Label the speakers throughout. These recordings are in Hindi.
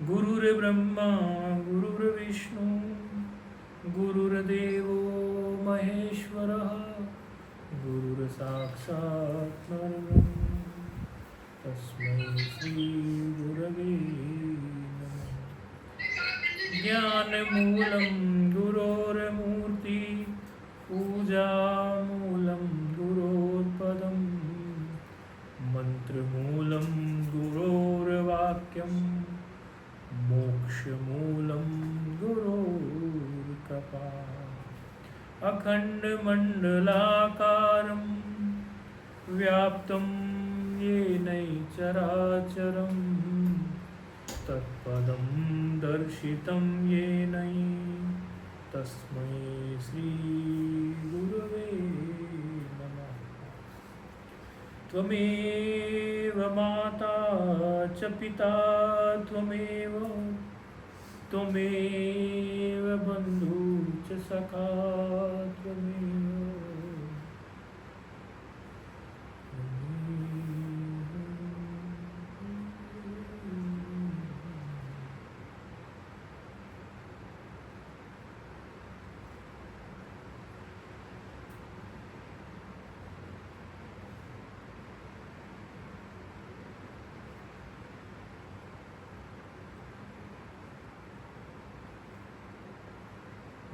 Speaker 1: गुरुर्ब्रह्मा गुरुर्विष्णु गुरुर्देवो महेश्वरः गुरुर्साक्षात् परब्रह्म तस्मै श्री गुरवे नमः। ज्ञानमूलं गुरोर्मूर्ति पूजामूलं गुरोर्पदं मन्त्रमूलं गुरोर्वाक्यं मोक्षमूलं गुरोर्कृपा। अखण्डमण्डलाकारं व्याप्तं येन चराचरं तत्पदं दर्शितं येन तस्मै श्रीगुरवे नमः। त्वमेव माता च पिता त्वमेव बन्धु च सखा त्वमेव।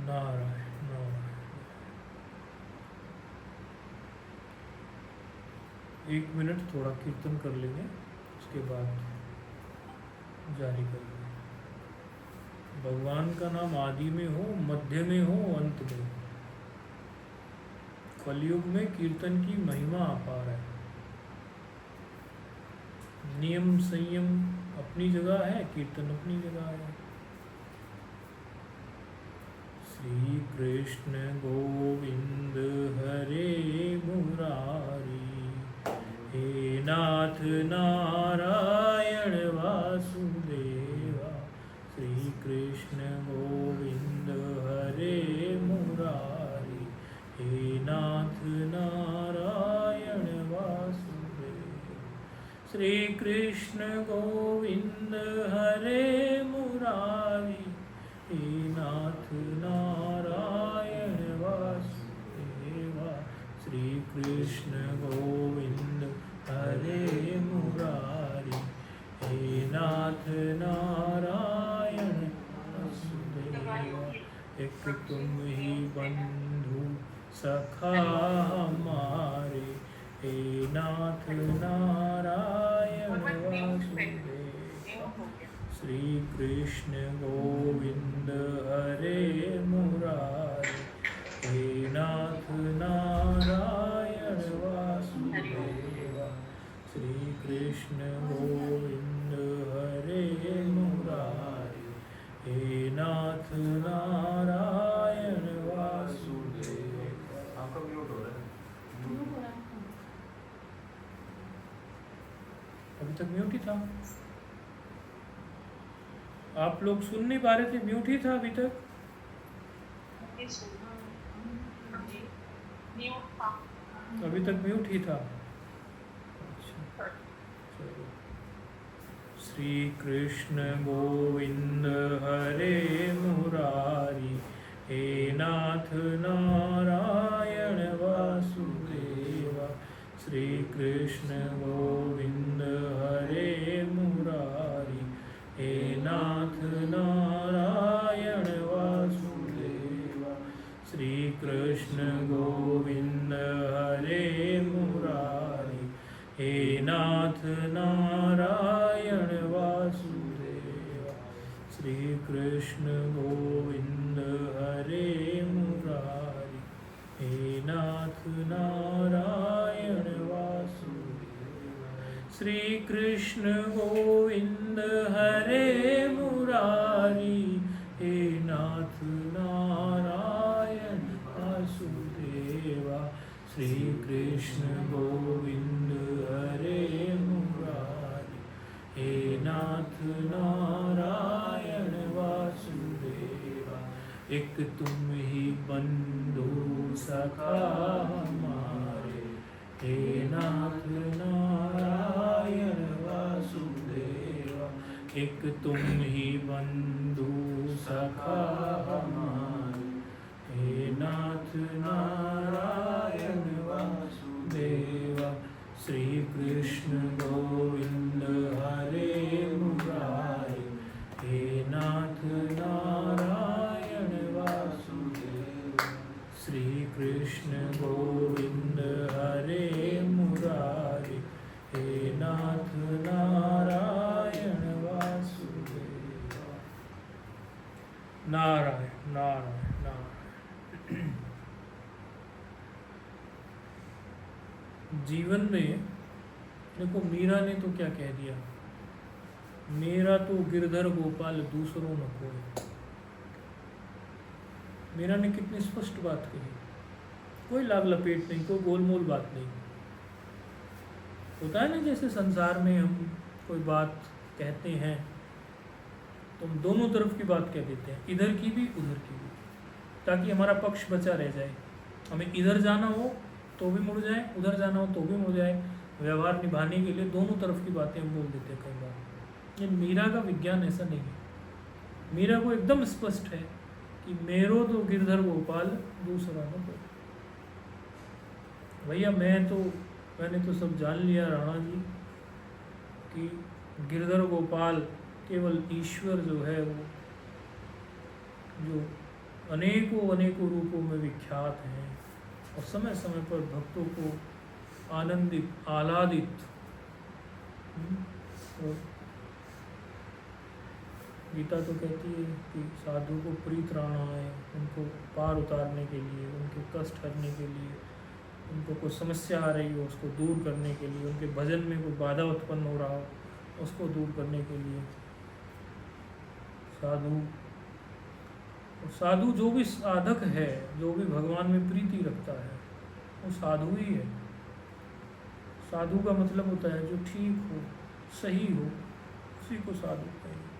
Speaker 1: नारायण नारायण। 1 मिनट थोड़ा कीर्तन कर लेंगे, उसके बाद जारी करेंगे। भगवान का नाम आदि में हो, मध्य में हो, अंत में हो। कलयुग में कीर्तन की महिमा अपार है। नियम संयम अपनी जगह है, कीर्तन अपनी जगह है। श्री कृष्ण गोविंद हरे मुरारी, हे नाथ नारायण वासुदेवा। श्री कृष्ण गोविंद हरे मुरारी, हे नाथ नारायण वासुदेवा। श्री कृष्ण गोविंद हरे मुरारी, हे नाथ नारायण वासुदेवा। श्री कृष्ण गोविंद हरे मुरारी, हे नाथ नारायण वासुदेवा। एक तुम ही बंधु सखा हमारे, हे नाथ नारायण वासुदेवा। श्री कृष्ण गोविंद हरे मुरारी, हे नाथ नारायण वासुदेवा। श्री कृष्ण गोविंद हरे मुरारी, हे नाथ नारायण वासुदेवा। आपका म्यूट हो रहा है। अभी तक म्यूट ही था। आप लोग सुन नहीं पा रहे थे, म्यूट ही था अभी तक। अभी तक म्यूट ही था। अच्छा, चलो। श्री कृष्ण गोविंद हरे मुरारी, हे नाथ नारायण वासुदेवा। श्री कृष्ण गोविंद हरे मुरारी, हे नाथ नारायण वासुदेवा। श्री कृष्ण गोविंद हरे मुरारी, हे नाथ नारायण वासुदेवा। श्री कृष्ण गोविंद हरे मुरारी, हे नाथ नारायण वासुदेवा। श्री कृष्ण गोविंद हरे मुरारी, हे नाथ नारायण वासुदेवा। श्री कृष्ण गोविंद हरे मुरारी, हे नाथ नारायण वासुदेवा। एक तुम ही बंधु सखा हमारे, हे नाथ नारायण वासुदेवा। एक तुम ही बंधु सखा हमारे, हे नाथ नारायण वासुदेवा। श्री कृष्ण गोविंद हरे मुरारी, हे नाथ नारायण वासुदेवा। श्री कृष्ण गोविंद हरे मुरारी, हे नाथ नारायण वासुदेवा। नारायण नारायण नारायण। जीवन में देखो, मीरा ने तो क्या कह दिया, मेरा तो गिरधर गोपाल दूसरों न कोई। मीरा ने कितनी स्पष्ट बात कही, कोई लाग लपेट नहीं, कोई गोलमोल बात नहीं। होता है ना, जैसे संसार में हम कोई बात कहते हैं तो हम दोनों तरफ की बात कह देते हैं, इधर की भी उधर की भी, ताकि हमारा पक्ष बचा रह जाए। हमें इधर जाना हो तो भी मुड़ जाए, उधर जाना हो तो भी मुड़ जाए। व्यवहार निभाने के लिए दोनों तरफ की बातें हम बोल देते हैं कई बार। ये मीरा का विज्ञान ऐसा नहीं है। मीरा को एकदम स्पष्ट है कि मेरो तो गिरधर गोपाल दूसरा न कोई। भैया मैंने तो सब जान लिया राणा जी कि गिरधर गोपाल केवल ईश्वर जो है वो, जो अनेकों अनेकों रूपों में विख्यात हैं और समय समय पर भक्तों को आनंदित आह्लादित, और गीता तो कहती है कि साधु को प्रीत राणा है, उनको पार उतारने के लिए, उनके कष्ट हरने के लिए, उनको कोई समस्या आ रही हो उसको दूर करने के लिए, उनके भजन में कोई बाधा उत्पन्न हो रहा हो उसको दूर करने के लिए साधु जो भी साधक है, जो भी भगवान में प्रीति रखता है, वो साधु ही है। साधु का मतलब होता है जो ठीक हो, सही हो, उसी को साधु कहेंगे।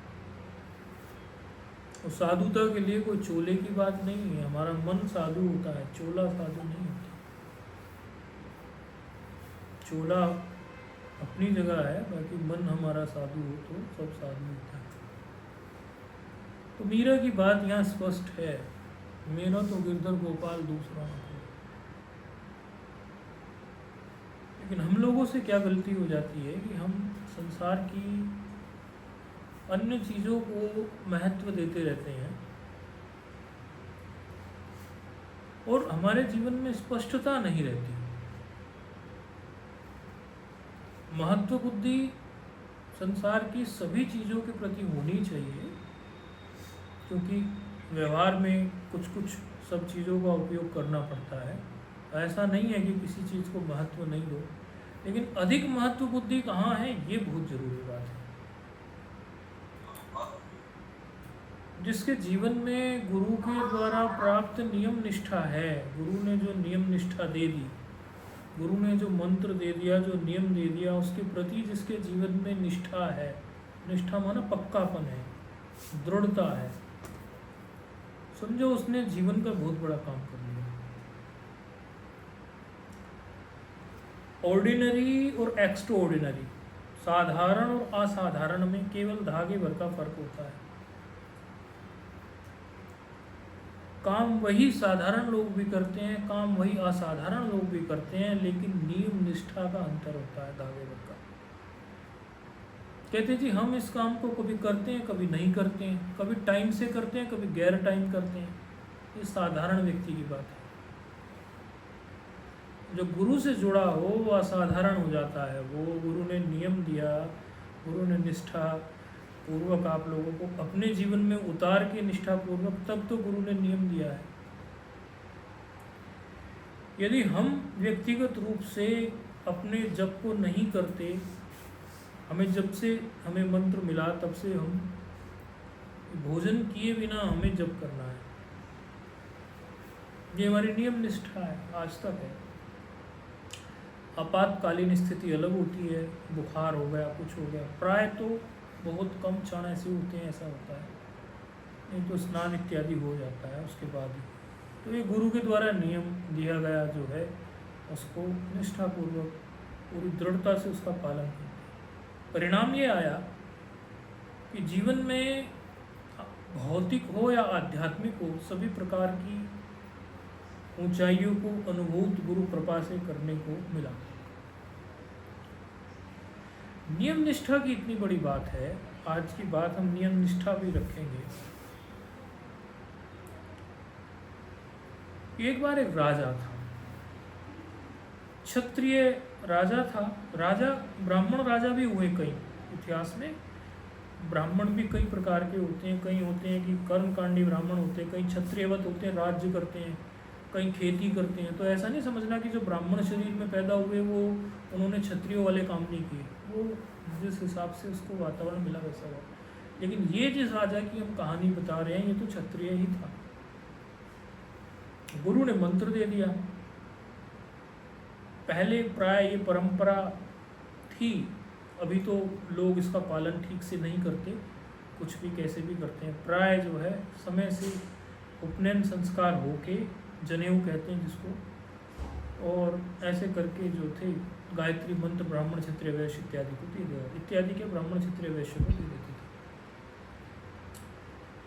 Speaker 1: और साधुता के लिए कोई चोले की बात नहीं है। हमारा मन साधु होता है, चोला साधु नहीं होता। चोला अपनी जगह है, बाकी मन हमारा साधु हो तो सब साधु होता है। तो मीरा की बात यहाँ स्पष्ट है, मेरा तो गिरधर गोपाल दूसरा न कोई। लेकिन हम लोगों से क्या गलती हो जाती है कि हम संसार की अन्य चीज़ों को महत्व देते रहते हैं और हमारे जीवन में स्पष्टता नहीं रहती। महत्व बुद्धि संसार की सभी चीज़ों के प्रति होनी चाहिए, क्योंकि व्यवहार में कुछ कुछ सब चीज़ों का उपयोग करना पड़ता है। ऐसा नहीं है कि किसी चीज़ को महत्व नहीं दो, लेकिन अधिक महत्व बुद्धि कहाँ है, ये बहुत ज़रूरी बात है। जिसके जीवन में गुरु के द्वारा प्राप्त नियम निष्ठा है, गुरु ने जो नियम निष्ठा दे दी, गुरु ने जो मंत्र दे दिया, जो नियम दे दिया, उसके प्रति जिसके जीवन में निष्ठा है, निष्ठा माना पक्कापन है, दृढ़ता है, समझो उसने जीवन का बहुत बड़ा काम कर लिया। ऑर्डिनरी और एक्स्ट्रा ऑर्डिनरी, साधारण और असाधारण में केवल धागे भर का फर्क होता है। काम वही साधारण लोग भी करते हैं, काम वही असाधारण लोग भी करते हैं, लेकिन नियम निष्ठा का अंतर होता है धागे भर का। कहते जी हम इस काम को कभी करते हैं, कभी नहीं करते हैं, कभी टाइम से करते हैं, कभी गैर टाइम करते हैं। ये साधारण व्यक्ति की बात है। जो गुरु से जुड़ा हो वो असाधारण हो जाता है। वो गुरु ने नियम दिया, गुरु ने निष्ठा पूर्वक आप लोगों को अपने जीवन में उतार के निष्ठा पूर्वक, तब तो गुरु ने नियम दिया है। यदि हम व्यक्तिगत रूप से अपने जप को नहीं करते, हमें जब से हमें मंत्र मिला तब से हम भोजन किए बिना हमें जप करना है, ये हमारी नियम निष्ठा है, आज तक है। आपातकालीन स्थिति अलग होती है, बुखार हो गया, कुछ हो गया, प्राय तो बहुत कम क्षण ऐसे होते हैं, ऐसा होता है, नहीं तो स्नान इत्यादि हो जाता है उसके बाद ही। तो ये गुरु के द्वारा नियम दिया गया जो है, उसको निष्ठापूर्वक पूरी दृढ़ता से उसका पालन करते। परिणाम ये आया कि जीवन में भौतिक हो या आध्यात्मिक हो, सभी प्रकार की ऊंचाइयों को अनुभूत गुरु कृपा से करने को मिला। नियम निष्ठा की इतनी बड़ी बात है, आज की बात हम नियम निष्ठा भी रखेंगे। एक बार एक राजा था, क्षत्रिय राजा था। राजा, ब्राह्मण राजा भी हुए कई, इतिहास में ब्राह्मण भी कई प्रकार के होते हैं। कई होते हैं कि कर्मकांडी ब्राह्मण होते हैं, कई क्षत्रियवत होते हैं, राज्य करते हैं, कई खेती करते हैं। तो ऐसा नहीं समझना कि जो ब्राह्मण शरीर में पैदा हुए वो उन्होंने क्षत्रियों वाले काम नहीं किए, वो जिस हिसाब से उसको वातावरण मिला वैसा हुआ। लेकिन ये जिस राजा की हम कहानी बता रहे हैं, ये तो क्षत्रिय ही था। गुरु ने मंत्र दे दिया। पहले प्राय ये परंपरा थी, अभी तो लोग इसका पालन ठीक से नहीं करते, कुछ भी कैसे भी करते हैं। प्राय जो है समय से उपनयन संस्कार होके, जनेऊ कहते हैं जिसको, और ऐसे करके जो थे गायत्री मंत्र ब्राह्मण क्षत्रिय वैश्य इत्यादि को दे दिया, इत्यादि के ब्राह्मण क्षत्रिय वैश्य को दे देते थे।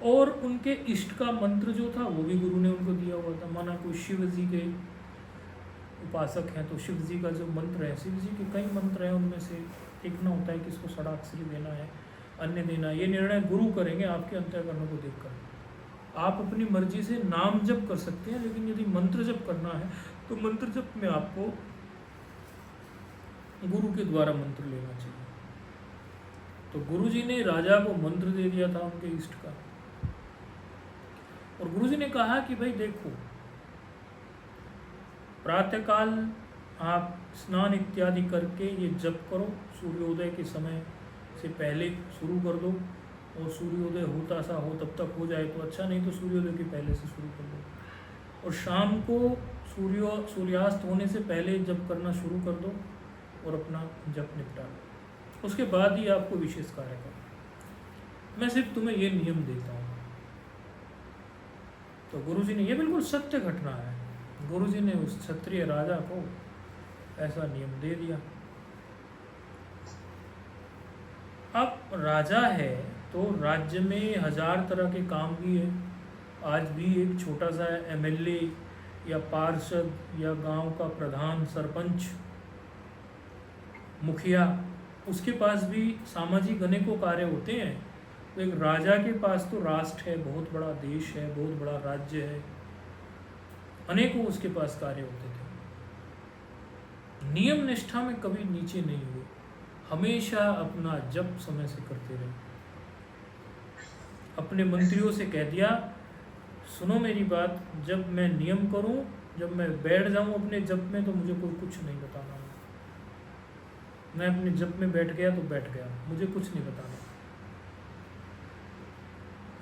Speaker 1: और उनके इष्ट का मंत्र जो था वो भी गुरु ने उनको दिया हुआ था। माना कोई शिव जी के उपासक हैं तो शिव जी का जो मंत्र है, शिव जी के कई मंत्र हैं, उनमें से देखना होता है कि इसको षडाक्षरी देना है, अन्य देना है। ये निर्णय गुरु करेंगे आपके अंतःकरण को देखकर। आप अपनी मर्जी से नाम जप कर सकते हैं, लेकिन यदि मंत्र जप करना है तो मंत्र जप में आपको गुरु के द्वारा मंत्र लेना चाहिए। तो गुरु जी ने राजा को मंत्र दे दिया था उनके इष्ट का, और गुरु जी ने कहा कि भाई देखो, प्रातःकाल आप स्नान इत्यादि करके ये जप करो, सूर्योदय के समय से पहले शुरू कर दो, और सूर्योदय होता सा हो तब तक हो जाए तो अच्छा, नहीं तो सूर्योदय के पहले से शुरू कर दो, और शाम को सूर्यास्त होने से पहले जप करना शुरू कर दो और अपना जप निपटा लो। उसके बाद ही आपको विशेष कार्य करना। मैं सिर्फ तुम्हें ये नियम देता हूँ। तो गुरुजी ने, ये बिल्कुल सत्य घटना है, गुरुजी ने उस क्षत्रिय राजा को ऐसा नियम दे दिया। अब राजा है तो राज्य में 1000 तरह के काम भी है। आज भी एक छोटा सा एमएलए या पार्षद या गांव का प्रधान, सरपंच, मुखिया, उसके पास भी सामाजिक अनेकों कार्य होते हैं। तो एक राजा के पास तो राष्ट्र है, बहुत बड़ा देश है, बहुत बड़ा राज्य है, अनेकों उसके पास कार्य होते थे। नियम निष्ठा में कभी नीचे नहीं हुए, हमेशा अपना जप समय से करते रहे। अपने मंत्रियों से कह दिया, सुनो मेरी बात, जब मैं नियम करूं, जब मैं बैठ जाऊं अपने जप में, तो मुझे कोई कुछ नहीं बताना। मैं अपने जप में बैठ गया तो बैठ गया, मुझे कुछ नहीं बताना।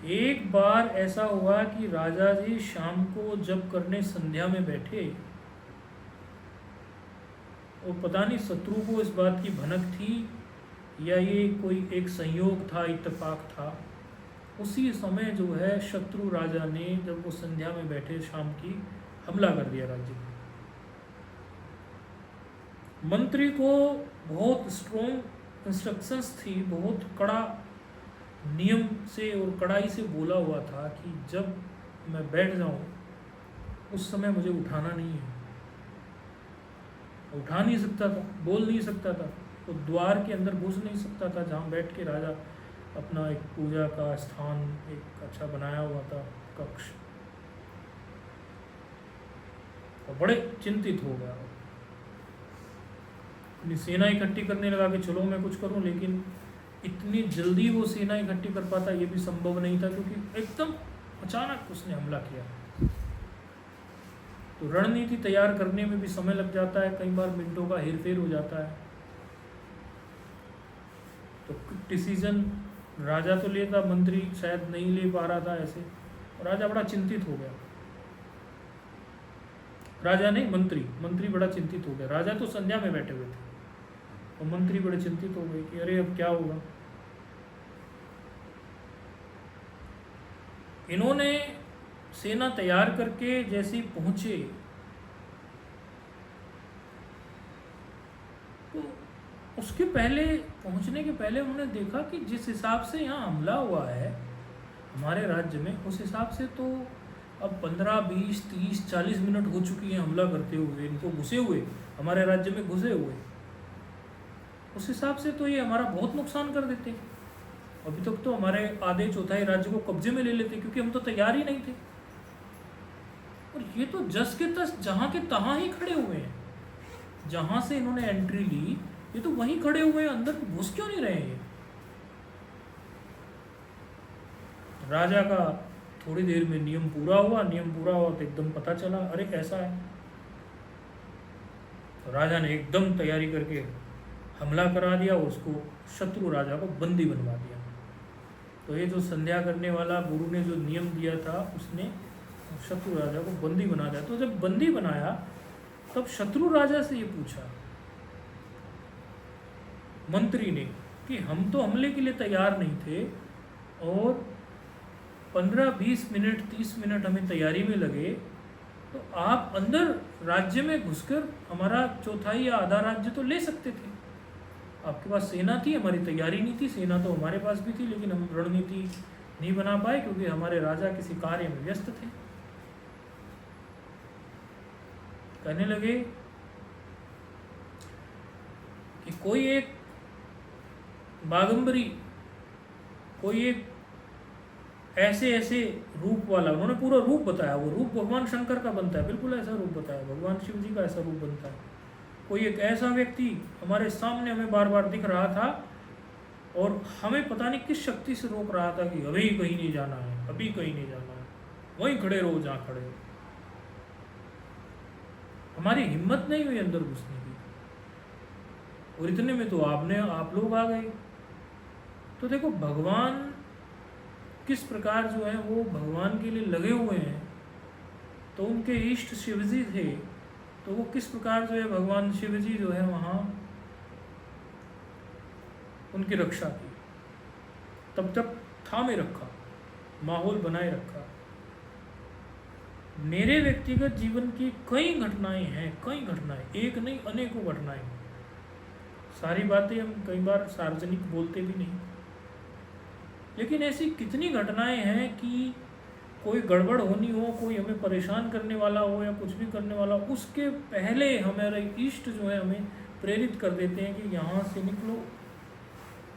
Speaker 1: एक बार ऐसा हुआ कि राजा जी शाम को जप करने संध्या में बैठे, और पता नहीं शत्रु को इस बात की भनक थी या ये कोई एक संयोग था, इत्तेफाक था। उसी समय जो है शत्रु राजा ने, जब वो संध्या में बैठे शाम की, हमला कर दिया राज्य पर। मंत्री को बहुत स्ट्रॉन्ग इंस्ट्रक्शंस थी, बहुत कड़ा नियम से और कड़ाई से बोला हुआ था कि जब मैं बैठ जाऊं उस समय मुझे उठाना नहीं है। उठा नहीं सकता था, बोल नहीं सकता था, तो द्वार के अंदर घुस नहीं सकता था जहाँ बैठ के राजा अपना एक पूजा का स्थान एक अच्छा बनाया हुआ था, कक्ष। और बड़े चिंतित हो गया, अपनी सेना इकट्ठी करने लगा कि चलो मैं कुछ करूं, लेकिन इतनी जल्दी वो सेना इकट्ठी कर पाता ये भी संभव नहीं था, क्योंकि एकदम अचानक उसने हमला किया। तो रणनीति तैयार करने में भी समय लग जाता है, कई बार मिनटों का हेरफेर हो जाता है। तो डिसीजन राजा तो लेता, मंत्री शायद नहीं ले पा रहा था ऐसे, और राजा बड़ा चिंतित हो गया। राजा नहीं, मंत्री बड़ा चिंतित हो गया। राजा तो संध्या में बैठे हुए थे, और मंत्री बड़े चिंतित हो गए कि अरे अब क्या होगा। इन्होंने सेना तैयार करके जैसे ही पहुंचे, तो उसके पहले पहुंचने के पहले उन्होंने देखा कि जिस हिसाब से यहाँ हमला हुआ है हमारे राज्य में, उस हिसाब से तो अब 15, 20, 30, 40 मिनट हो चुकी हैं हमला करते हुए, इनको घुसे हुए, हमारे राज्य में घुसे हुए। उस हिसाब से तो ये हमारा बहुत नुकसान कर देते। अभी तक तो हमारे आधे चौथाई राज्य को कब्जे में ले लेते, क्योंकि हम तो तैयार ही नहीं थे। और ये तो जस के तस जहाँ के तहाँ ही खड़े हुए हैं। जहाँ से इन्होंने एंट्री ली, ये तो वहीं खड़े हुए हैं, अंदर घुस क्यों नहीं रहे हैं? राजा का थोड़ी देर में नियम पूरा हुआ तो एकदम पता चला, अरे ऐसा है। तो राजा ने एकदम तैयारी करके हमला करा दिया, उसको शत्रु राजा को बंदी बनवा दिया। तो ये जो संध्या करने वाला गुरु ने जो नियम दिया था, उसने शत्रु राजा को बंदी बना दिया। तो जब बंदी बनाया तब शत्रु राजा से ये पूछा मंत्री ने कि हम तो हमले के लिए तैयार नहीं थे और 15, 20 मिनट, 30 मिनट हमें तैयारी में लगे, तो आप अंदर राज्य में घुसकर हमारा चौथाई या आधा राज्य तो ले सकते थे। आपके पास सेना थी, हमारी तैयारी नहीं थी। सेना तो हमारे पास भी थी, लेकिन हम रणनीति नहीं बना पाए क्योंकि हमारे राजा किसी कार्य में व्यस्त थे। कहने लगे कि कोई एक बागंबरी, कोई एक ऐसे ऐसे रूप वाला, उन्होंने पूरा रूप बताया। वो रूप भगवान शंकर का बनता है, बिल्कुल ऐसा रूप बताया, भगवान शिव जी का ऐसा रूप बनता है। कोई एक ऐसा व्यक्ति हमारे सामने हमें बार बार दिख रहा था और हमें पता नहीं किस शक्ति से रोक रहा था कि अभी कहीं नहीं जाना है, अभी कहीं नहीं जाना है, वहीं खड़े रहो जहाँ खड़े हो। हमारी हिम्मत नहीं हुई अंदर घुसने की, और इतने में तो आप लोग आ गए। तो देखो भगवान किस प्रकार जो है वो भगवान के लिए लगे हुए हैं। तो उनके इष्ट शिवजी थे, तो वो किस प्रकार जो है भगवान शिवजी जो है वहाँ उनकी रक्षा की, तब तक थामे रखा, माहौल बनाए रखा। मेरे व्यक्तिगत जीवन की कई घटनाएं हैं, कई घटनाएं, एक नहीं अनेकों घटनाएं। सारी बातें हम कई बार सार्वजनिक बोलते भी नहीं, लेकिन ऐसी कितनी घटनाएं हैं कि कोई गड़बड़ होनी हो, कोई हमें परेशान करने वाला हो या कुछ भी करने वाला हो, उसके पहले हमारे इष्ट जो है हमें प्रेरित कर देते हैं कि यहाँ से निकलो,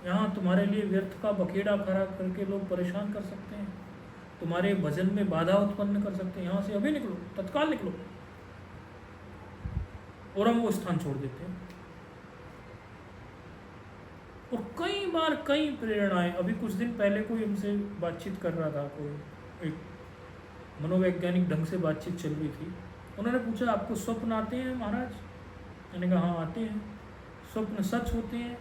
Speaker 1: यहाँ तुम्हारे लिए व्यर्थ का बखेड़ा खड़ा करके लोग परेशान कर सकते हैं, तुम्हारे भजन में बाधा उत्पन्न कर सकते हैं, यहाँ से अभी निकलो, तत्काल निकलो। और हम वो स्थान छोड़ देते हैं। और कई बार कई प्रेरणाएं, अभी कुछ दिन पहले कोई हमसे बातचीत कर रहा था, कोई एक मनोवैज्ञानिक ढंग से बातचीत चल रही थी। उन्होंने पूछा आपको स्वप्न आते हैं महाराज? मैंने कहा हाँ आते हैं। स्वप्न सच होते हैं?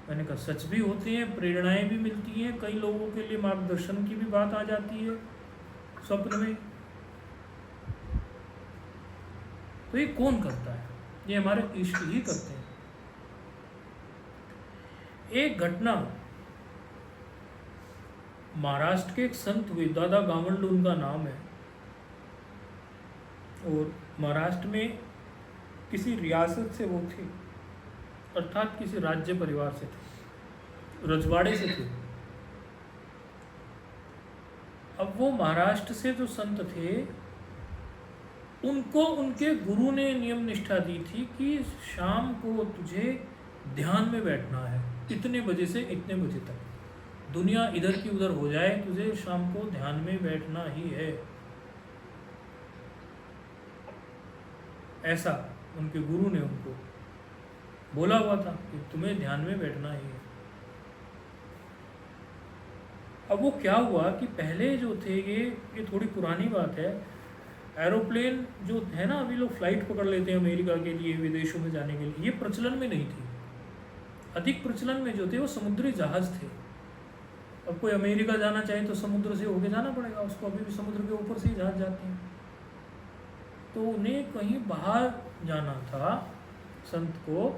Speaker 1: मैंने कहा सच भी होते हैं, प्रेरणाएं भी मिलती हैं, कई लोगों के लिए मार्गदर्शन की भी बात आ जाती है स्वप्न में। तो ये कौन करता है? ये हमारे इष्ट ही करते हैं। एक घटना, महाराष्ट्र के एक संत हुए, दादा गावंड उनका नाम है, और महाराष्ट्र में किसी रियासत से वो थे, अर्थात किसी राज्य परिवार से थे, रजवाड़े से थे। अब वो महाराष्ट्र से जो संत थे, उनको उनके गुरु ने नियम निष्ठा दी थी कि शाम को तुझे ध्यान में बैठना है, इतने बजे से इतने बजे तक, दुनिया इधर की उधर हो जाए, तुझे शाम को ध्यान में बैठना ही है। ऐसा उनके गुरु ने उनको बोला हुआ था कि तुम्हें ध्यान में बैठना ही है। अब वो क्या हुआ कि पहले जो थे, ये थोड़ी पुरानी बात है, एरोप्लेन जो है ना, अभी लोग फ्लाइट पकड़ लेते हैं अमेरिका के लिए, विदेशों में जाने के लिए, ये प्रचलन में नहीं थी। अधिक प्रचलन में जो थे वो समुद्री जहाज थे। अब कोई अमेरिका जाना चाहे तो समुद्र से होके जाना पड़ेगा उसको, अभी भी समुद्र के ऊपर से ही जहाज जाते हैं। तो उन्हें कहीं बाहर जाना था संत को,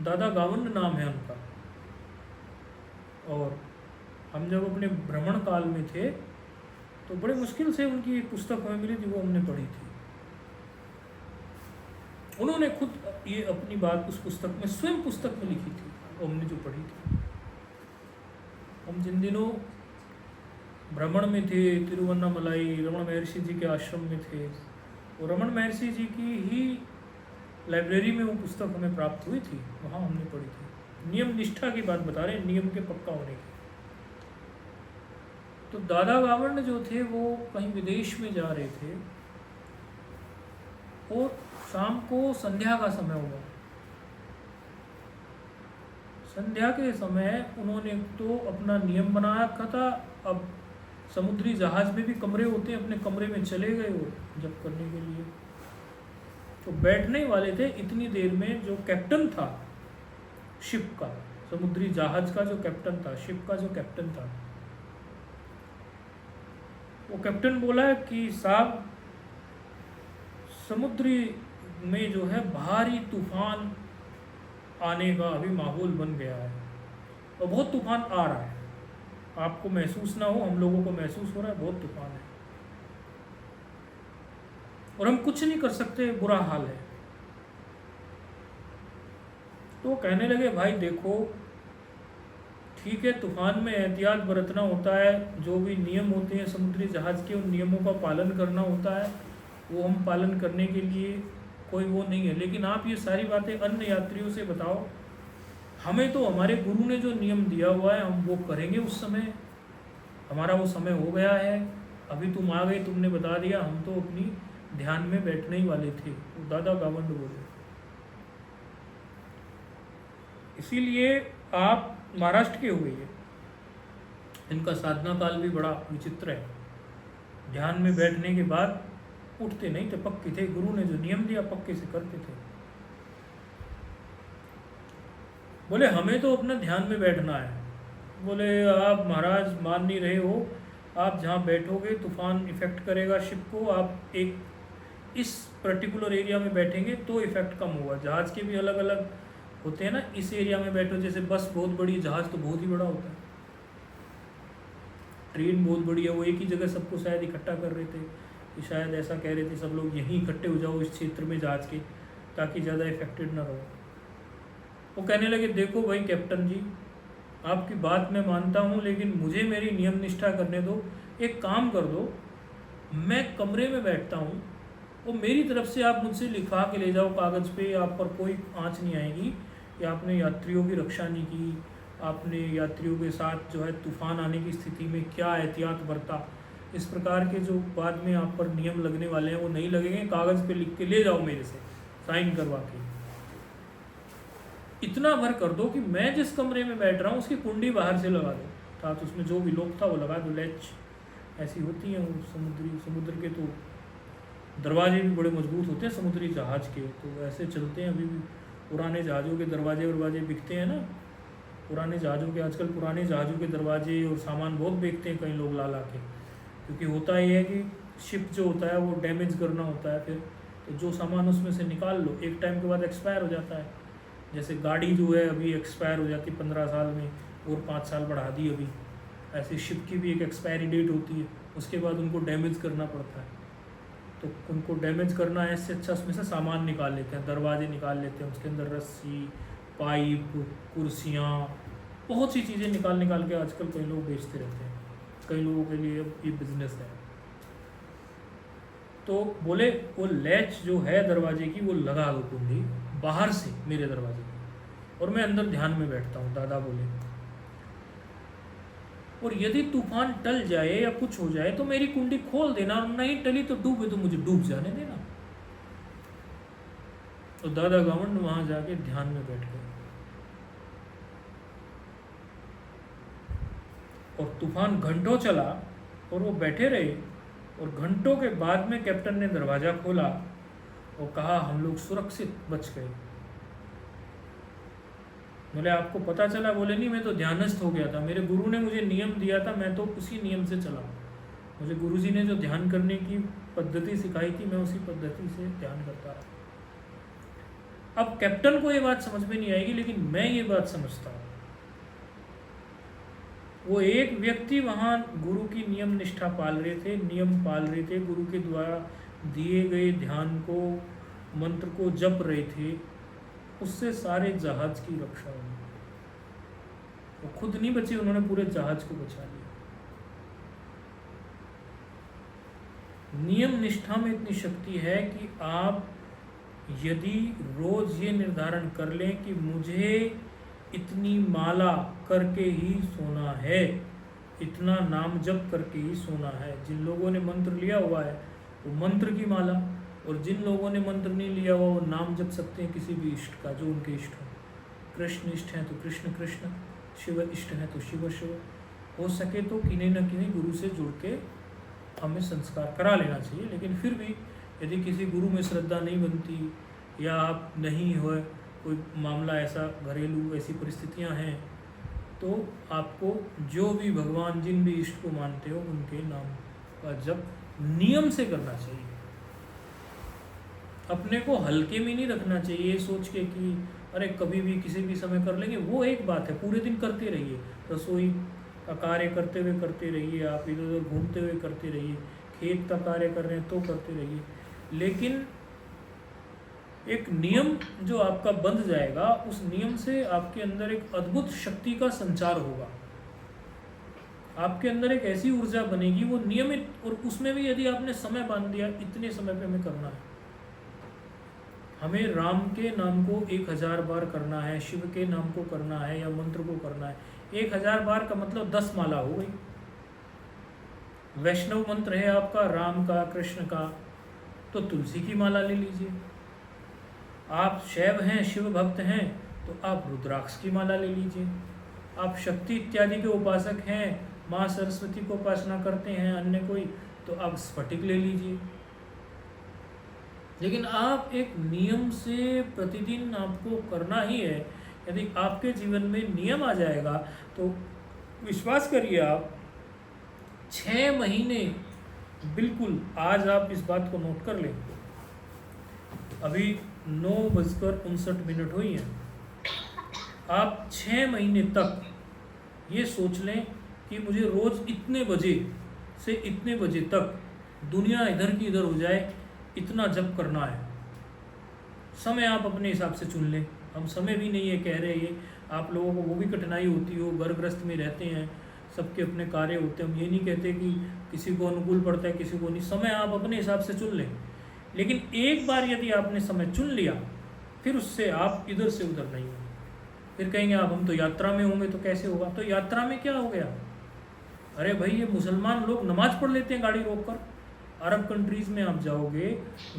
Speaker 1: दादा गावंड नाम है उनका, और हम जब अपने भ्रमण काल में थे तो बड़े मुश्किल से उनकी एक पुस्तक हमें मिली थी, वो हमने पढ़ी थी। उन्होंने खुद ये अपनी बात उस पुस्तक में, स्वयं पुस्तक में लिखी थी हमने जो पढ़ी थी। हम जिन दिनों भ्रमण में थे, तिरुवन्नामलाई रमण महर्षि जी के आश्रम में थे, और रमण महर्षि जी की ही लाइब्रेरी में वो पुस्तक हमें प्राप्त हुई थी, वहाँ हमने पढ़ी थी। नियम निष्ठा की बात बता रहे हैं, नियम के पक्का होने की। तो दादा गावंड जो थे वो कहीं विदेश में जा रहे थे, और शाम को संध्या का समय हुआ। संध्या के समय उन्होंने तो अपना नियम बना रखा था, अब समुद्री जहाज में भी कमरे होते हैं, अपने कमरे में चले गए वो जब करने के लिए। तो बैठने वाले थे, इतनी देर में जो कैप्टन था शिप का, समुद्री जहाज का जो कैप्टन था, शिप का जो कैप्टन था, वो कैप्टन बोला कि साहब समुद्री में जो है भारी तूफान आने का अभी माहौल बन गया है, और बहुत तूफान आ रहा है। आपको महसूस ना हो, हम लोगों को महसूस हो रहा है, बहुत तूफान है और हम कुछ नहीं कर सकते, बुरा हाल है। तो कहने लगे भाई देखो, ठीक है तूफान में एहतियात बरतना होता है, जो भी नियम होते हैं समुद्री जहाज के, उन नियमों का पालन करना होता है, वो हम पालन करने के लिए कोई वो नहीं है। लेकिन आप ये सारी बातें अन्य यात्रियों से बताओ, हमें तो हमारे गुरु ने जो नियम दिया हुआ है हम वो करेंगे। उस समय हमारा वो समय हो गया है, अभी तुम आ गए, तुमने बता दिया, हम तो अपनी ध्यान में बैठने ही वाले थे। तो दादा गावंड बोले। इसीलिए आप महाराष्ट्र के हुए हैं, इनका साधना काल भी बड़ा विचित्र है। ध्यान में बैठने के बाद उठते नहीं थे, पक्के थे, गुरु ने जो नियम दिया पक्के से करते थे। बोले हमें तो अपना ध्यान में बैठना है। बोले आप महाराज मान नहीं रहे हो, आप जहाँ बैठोगे तूफान इफेक्ट करेगा शिप को, आप एक इस पर्टिकुलर एरिया में बैठेंगे तो इफेक्ट कम होगा। जहाज़ के भी अलग अलग होते हैं ना, इस एरिया में बैठो, जैसे बस बहुत बड़ी, जहाज़ तो बहुत ही बड़ा होता है, ट्रेन बहुत बड़ी है, वो एक ही जगह सबको शायद इकट्ठा कर रहे थे, कि शायद ऐसा कह रहे थे सब लोग यहीं इकट्ठे हो जाओ इस क्षेत्र में जहाज़ के, ताकि ज़्यादा इफेक्टेड ना रहो। वो कहने लगे देखो भाई कैप्टन जी, आपकी बात मैं मानता हूँ, लेकिन मुझे मेरी नियम निष्ठा करने दो। एक काम कर दो, मैं कमरे में बैठता हूँ, वो मेरी तरफ से आप मुझसे लिखवा के ले जाओ कागज़ पे, आप पर कोई आँच नहीं आएगी कि आपने यात्रियों की रक्षा नहीं की, आपने यात्रियों के साथ जो है तूफान आने की स्थिति में क्या एहतियात बरता। इस प्रकार के जो बाद में आप पर नियम लगने वाले हैं वो नहीं लगेंगे, कागज़ पे लिख के ले जाओ मेरे से, साइन करवा के। इतना भर कर दो कि मैं जिस कमरे में बैठ रहा हूँ उसकी कुंडी बाहर से लगा दो, था तो उसमें जो भी लोग था वो लगा दो। लैच ऐसी होती हैं वो समुद्र के, तो दरवाजे भी बड़े मजबूत होते हैं समुद्री जहाज़ के, तो ऐसे चलते हैं। अभी भी पुराने जहाज़ों के दरवाजे बिकते हैं ना, पुराने जहाज़ों के, आजकल पुराने जहाज़ों के दरवाजे और सामान बहुत बेचते हैं कई लोग ला के। क्योंकि होता ये है कि शिप जो होता है वो डैमेज करना होता है फिर, तो जो सामान उसमें से निकाल लो, एक टाइम के बाद एक्सपायर हो जाता है। जैसे गाड़ी जो है अभी एक्सपायर हो जाती 15 साल में, और 5 साल बढ़ा दी अभी, ऐसे शिप की भी एक एक्सपायरी डेट होती है, उसके बाद उनको डैमेज करना पड़ता है। तो उनको डैमेज करना है, इससे अच्छा उसमें से सामान निकाल लेते हैं, दरवाजे निकाल लेते हैं, उसके अंदर रस्सी, पाइप, कुर्सियाँ, बहुत सी चीज़ें निकाल के आजकल कई लोग बेचते रहते हैं। कई लोगों के लिए ये बिजनेस है। तो बोले वो लैच जो है दरवाजे की वो लगा दो कुंडी बाहर से मेरे दरवाजे की, और मैं अंदर ध्यान में बैठता हूँ। दादा बोले और यदि तूफान टल जाए या कुछ हो जाए तो मेरी कुंडी खोल देना, और नहीं टली तो डूबे तो मुझे डूब जाने देना। तो दादा गावंड वहां जाके ध्यान में बैठ गए, और तूफान घंटों चला और वो बैठे रहे, और घंटों के बाद में कैप्टन ने दरवाज़ा खोला और कहा हम लोग सुरक्षित बच गए। बोले आपको पता चला? बोले नहीं, मैं तो ध्यानस्थ हो गया था, मेरे गुरु ने मुझे नियम दिया था, मैं तो उसी नियम से चला। मुझे गुरुजी ने जो ध्यान करने की पद्धति सिखाई थी, मैं उसी पद्धति से ध्यान करता रहा। अब कैप्टन को ये बात समझ में नहीं आएगी, लेकिन मैं ये बात समझता हूँ। वो एक व्यक्ति वहाँ गुरु की नियम निष्ठा पाल रहे थे, नियम पाल रहे थे, गुरु के द्वारा दिए गए ध्यान को, मंत्र को जप रहे थे, उससे सारे जहाज की रक्षा हुई। वो खुद नहीं बचे, उन्होंने पूरे जहाज को बचा लिया। नियम निष्ठा में इतनी शक्ति है कि आप यदि रोज ये निर्धारण कर लें कि मुझे इतनी माला करके ही सोना है, इतना नाम जप करके ही सोना है। जिन लोगों ने मंत्र लिया हुआ है वो मंत्र की माला, और जिन लोगों ने मंत्र नहीं लिया हुआ वो नाम जप सकते हैं किसी भी इष्ट का, जो उनके इष्ट हो। कृष्ण इष्ट है तो कृष्ण कृष्ण, शिव इष्ट है तो शिव शिव। हो सके तो किन्हीं न किन्हीं गुरु से जुड़ के हमें संस्कार करा लेना चाहिए। लेकिन फिर भी यदि किसी गुरु में श्रद्धा नहीं बनती, या आप नहीं हो, कोई मामला ऐसा घरेलू ऐसी परिस्थितियां हैं, तो आपको जो भी भगवान जिन भी इष्ट को मानते हो उनके नाम का जप नियम से करना चाहिए। अपने को हल्के में नहीं रखना चाहिए सोच के कि अरे कभी भी किसी भी समय कर लेंगे। वो एक बात है, पूरे दिन करते रहिए, रसोई का कार्य करते रहिए, आप इधर उधर घूमते हुए करते रहिए, खेत का कार्य कर रहे हैं तो करते रहिए। लेकिन एक नियम जो आपका बंध जाएगा, उस नियम से आपके अंदर एक अद्भुत शक्ति का संचार होगा। आपके अंदर एक ऐसी ऊर्जा बनेगी वो नियमित, और उसमें भी यदि आपने समय बांध दिया, इतने समय पे हमें करना है, हमें राम के नाम को 1000 बार करना है, शिव के नाम को करना है या मंत्र को करना है। 1000 बार का मतलब 10 माला हो गई। वैष्णव मंत्र है आपका राम का, कृष्ण का, तो तुलसी की माला ले लीजिए। आप शैव हैं, शिव भक्त हैं, तो आप रुद्राक्ष की माला ले लीजिए। आप शक्ति इत्यादि के उपासक हैं, माँ सरस्वती को उपासना करते हैं अन्य कोई, तो आप स्फटिक ले लीजिए। लेकिन आप एक नियम से प्रतिदिन आपको करना ही है। यदि आपके जीवन में नियम आ जाएगा तो विश्वास करिए, आप 6 महीने, बिल्कुल आज आप इस बात को नोट कर लें, अभी 9:59 हुई हैं, आप 6 महीने तक ये सोच लें कि मुझे रोज़ इतने बजे से इतने बजे तक दुनिया इधर की इधर हो जाए, इतना जप करना है। समय आप अपने हिसाब से चुन लें। हम समय भी नहीं है कह रहे, ये आप लोगों को वो भी कठिनाई होती हो, गर्भग्रस्त में रहते हैं, सबके अपने कार्य होते हैं। हम ये नहीं कहते कि किसी को अनुकूल पड़ता है किसी को नहीं, समय आप अपने हिसाब से चुन लें। लेकिन एक बार यदि आपने समय चुन लिया, फिर उससे आप इधर से उधर नहीं होंगे। फिर कहेंगे आप हम तो यात्रा में होंगे, तो कैसे होगा? तो यात्रा में क्या हो गया? अरे भाई, ये मुसलमान लोग नमाज पढ़ लेते हैं गाड़ी रोककर। अरब कंट्रीज़ में आप जाओगे,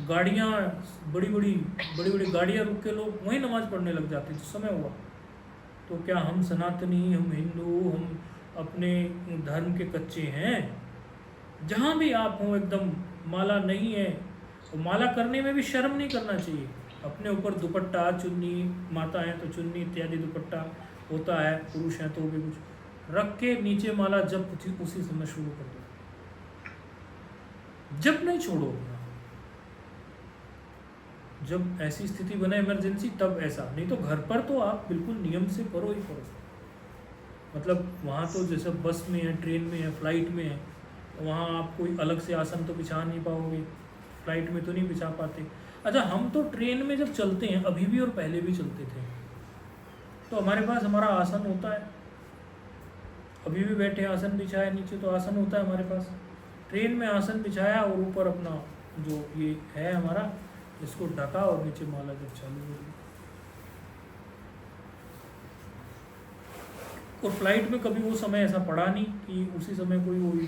Speaker 1: गाड़ियाँ बड़ी बड़ी गाड़ियाँ रुक के लोग वहीं नमाज पढ़ने लग जाते हैं, तो समय हुआ। तो क्या हम सनातनी, हम हिंदू, हम अपने धर्म के कच्चे हैं? जहाँ भी आप हों, एकदम माला नहीं है तो माला करने में भी शर्म नहीं करना चाहिए। अपने ऊपर दुपट्टा, चुन्नी, माता है तो चुन्नी इत्यादि दुपट्टा होता है, पुरुष हैं तो भी कुछ रख के नीचे माला जब उसी समय शुरू कर दो। जब नहीं छोड़ो, जब ऐसी स्थिति बने इमरजेंसी तब ऐसा, नहीं तो घर पर तो आप बिल्कुल नियम से करो ही करो। मतलब वहाँ तो जैसे बस में है, ट्रेन में है, फ्लाइट में है, वहाँ आप कोई अलग से आसन तो बिछा नहीं पाओगे, फ्लाइट में तो नहीं बिछा पाते। अच्छा, हम तो ट्रेन में जब चलते हैं, अभी भी और पहले भी चलते थे, तो हमारे पास हमारा आसन होता है। अभी भी बैठे आसन बिछाया, नीचे तो आसन होता है हमारे पास। ट्रेन में आसन बिछाया और ऊपर अपना जो ये है हमारा, इसको ढका और नीचे माला जब चालू हो गई। और फ्लाइट में कभी वो समय ऐसा पड़ा नहीं कि उसी समय कोई हुई,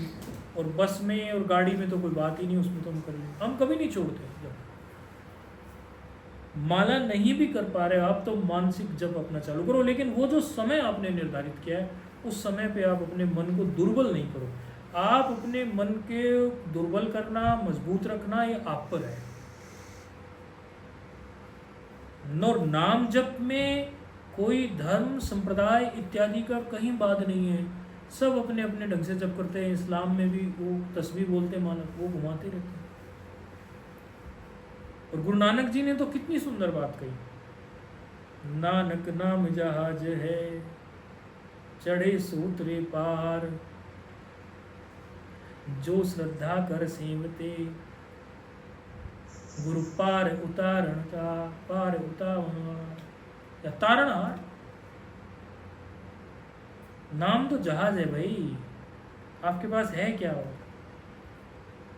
Speaker 1: और बस में और गाड़ी में तो कोई बात ही नहीं, उसमें तो हम कर लें। हम कभी नहीं छोड़ते। जब माला नहीं भी कर पा रहे हो आप, तो मानसिक जप अपना चालू करो। लेकिन वो जो समय आपने निर्धारित किया है, उस समय पे आप अपने मन को दुर्बल नहीं करो। आप अपने मन के दुर्बल करना, मजबूत रखना, ये आप पर है। नाम जप में कोई धर्म, संप्रदाय इत्यादि का कहीं बात नहीं है। सब अपने अपने ढंग से जप करते हैं। इस्लाम में भी वो तस्बीह बोलते हैं, माला वो घुमाते रहते हैं। और गुरु नानक जी ने तो कितनी सुंदर बात कही, नानक नाम जहाज है, चढ़े सूत्रे पार, जो श्रद्धा कर सेवते, गुरु पार उतारण का, पार उतारण या तारणहार। नाम तो जहाज है भाई, आपके पास है क्या? और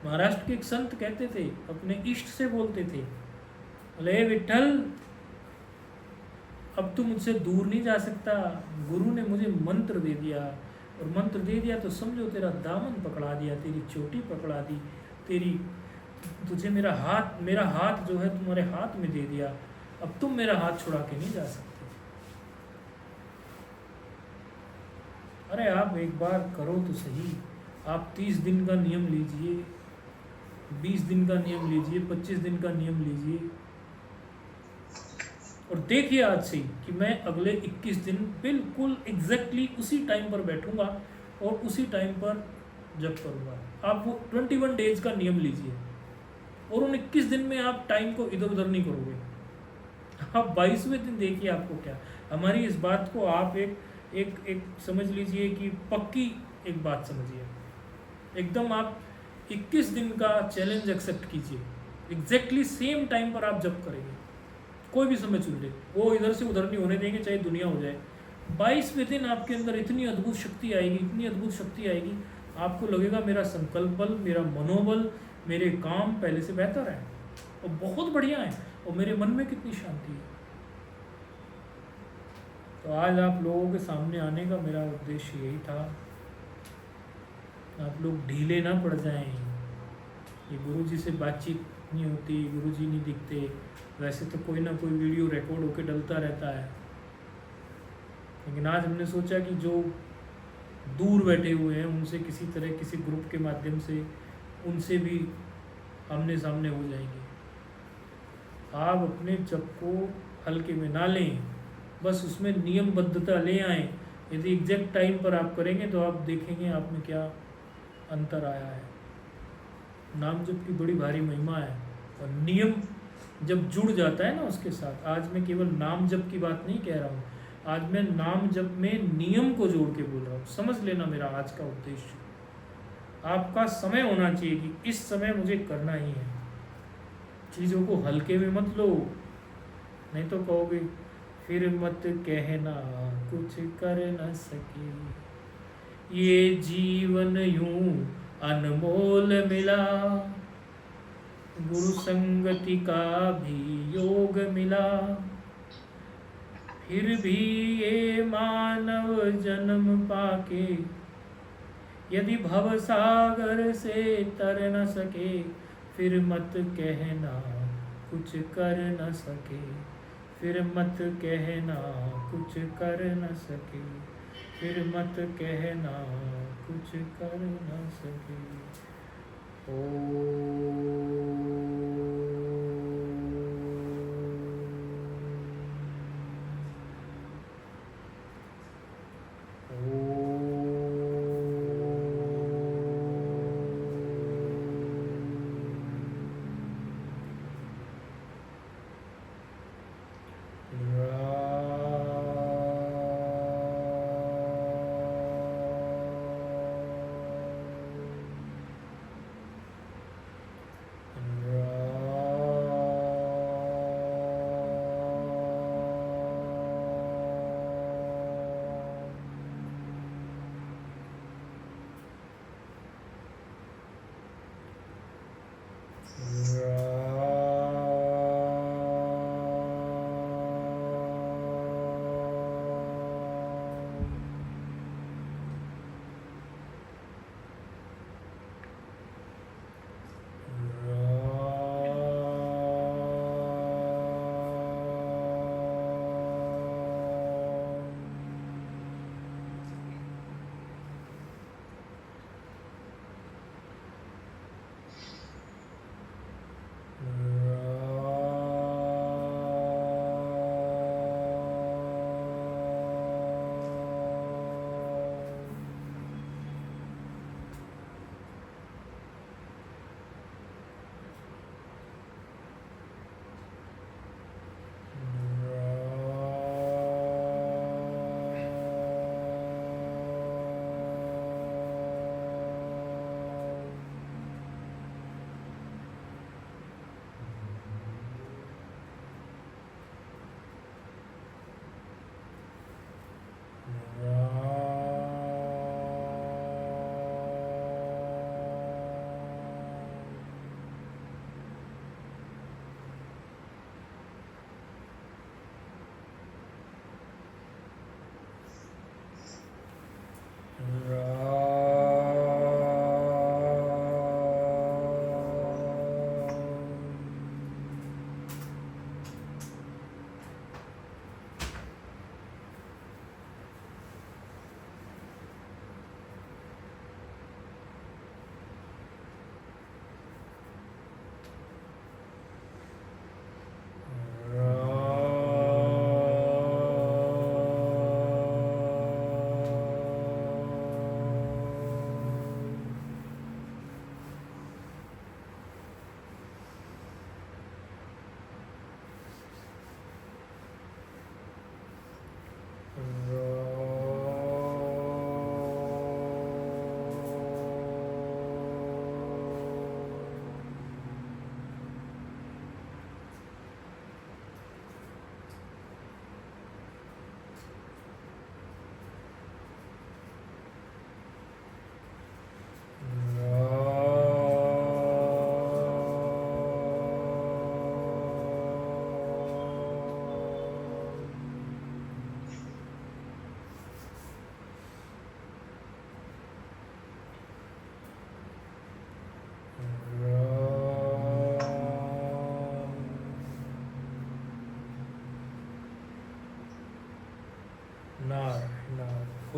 Speaker 1: महाराष्ट्र के एक संत कहते थे, अपने इष्ट से बोलते थे, बोले "हे विठल, अब तू मुझसे दूर नहीं जा सकता, गुरु ने मुझे मंत्र दे दिया, और मंत्र दे दिया तो समझो तेरा दामन पकड़ा दिया, तेरी चोटी पकड़ा दी, तेरी तुझे मेरा हाथ जो है तुम्हारे हाथ में दे दिया, अब तुम मेरा हाथ छुड़ा के नहीं जा सकते। अरे आप एक बार करो तो सही, आप 30 दिन का नियम लीजिए, 20 दिन का नियम लीजिए, 25 दिन का नियम लीजिए, और देखिए आज से ही कि मैं अगले 21 दिन बिल्कुल एग्जैक्टली उसी टाइम पर बैठूंगा और उसी टाइम पर जप करूंगा। आप वो 21 डेज का नियम लीजिए, और उन 21 दिन में आप टाइम को इधर उधर नहीं करोगे। आप 22वें दिन देखिए आपको क्या। हमारी इस बात को आप एक एक एक समझ लीजिए कि पक्की एक बात समझिए, एकदम आप 21 दिन का चैलेंज एक्सेप्ट कीजिए, एग्जैक्टली सेम टाइम पर आप जप करेंगे, कोई भी समय चुन ले, वो इधर से उधर नहीं होने देंगे, चाहे दुनिया हो जाए। 22वें दिन आपके अंदर इतनी अद्भुत शक्ति आएगी, इतनी अद्भुत शक्ति आएगी, आपको लगेगा मेरा संकल्प बल, मेरा मनोबल, मेरे काम पहले से बेहतर है और बहुत बढ़िया है, और मेरे मन में कितनी शांति है। तो आज आप लोगों के सामने आने का मेरा उद्देश्य यही था, आप लोग ढीले ना पड़ जाएं। ये गुरुजी से बातचीत नहीं होती, गुरुजी नहीं दिखते, वैसे तो कोई ना कोई वीडियो रिकॉर्ड होकर डलता रहता है, लेकिन आज हमने सोचा कि जो दूर बैठे हुए हैं उनसे किसी तरह किसी ग्रुप के माध्यम से उनसे भी आमने सामने हो जाएंगे। आप अपने जप को हल्के में ना लें, बस उसमें नियमबद्धता ले आएँ। यदि एग्जैक्ट टाइम पर आप करेंगे तो आप देखेंगे आप में क्या अंतर आया है। नाम जप की बड़ी भारी महिमा है, और नियम जब जुड़ जाता है ना उसके साथ, आज मैं केवल नाम जप की बात नहीं कह रहा हूँ, आज मैं नाम जप में नियम को जोड़ के बोल रहा हूँ। समझ लेना मेरा आज का उद्देश्य, आपका समय होना चाहिए कि इस समय मुझे करना ही है। चीज़ों को हल्के में मत लो, नहीं तो कहोगे फिर मत कहना कुछ कर न सके, ये जीवन यूं अनमोल मिला, गुरु संगति का भी योग मिला, फिर भी ये मानव जन्म पाके, यदि भव सागर से तर न सके, फिर मत कहना कुछ कर न सके, फिर मत कहना कुछ कर न सके, फिर मत कहना कुछ कर न सके।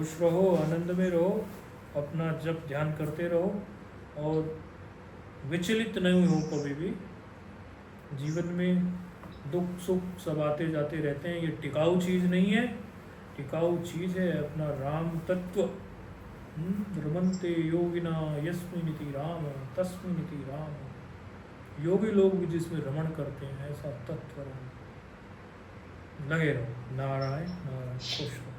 Speaker 1: खुश रहो, आनंद में रहो, अपना जप ध्यान करते रहो और विचलित नहीं हो कभी भी। जीवन में दुख सुख सब आते जाते रहते हैं, ये टिकाऊ चीज़ नहीं है। टिकाऊ चीज़ है अपना राम तत्व। रमन्ते योगिना यस्मिनिति राम तस्मिनिति राम। योगी लोग भी जिसमें रमण करते हैं, ऐसा तत्व लगे रहो। नारायण नारायण। खुश रहो।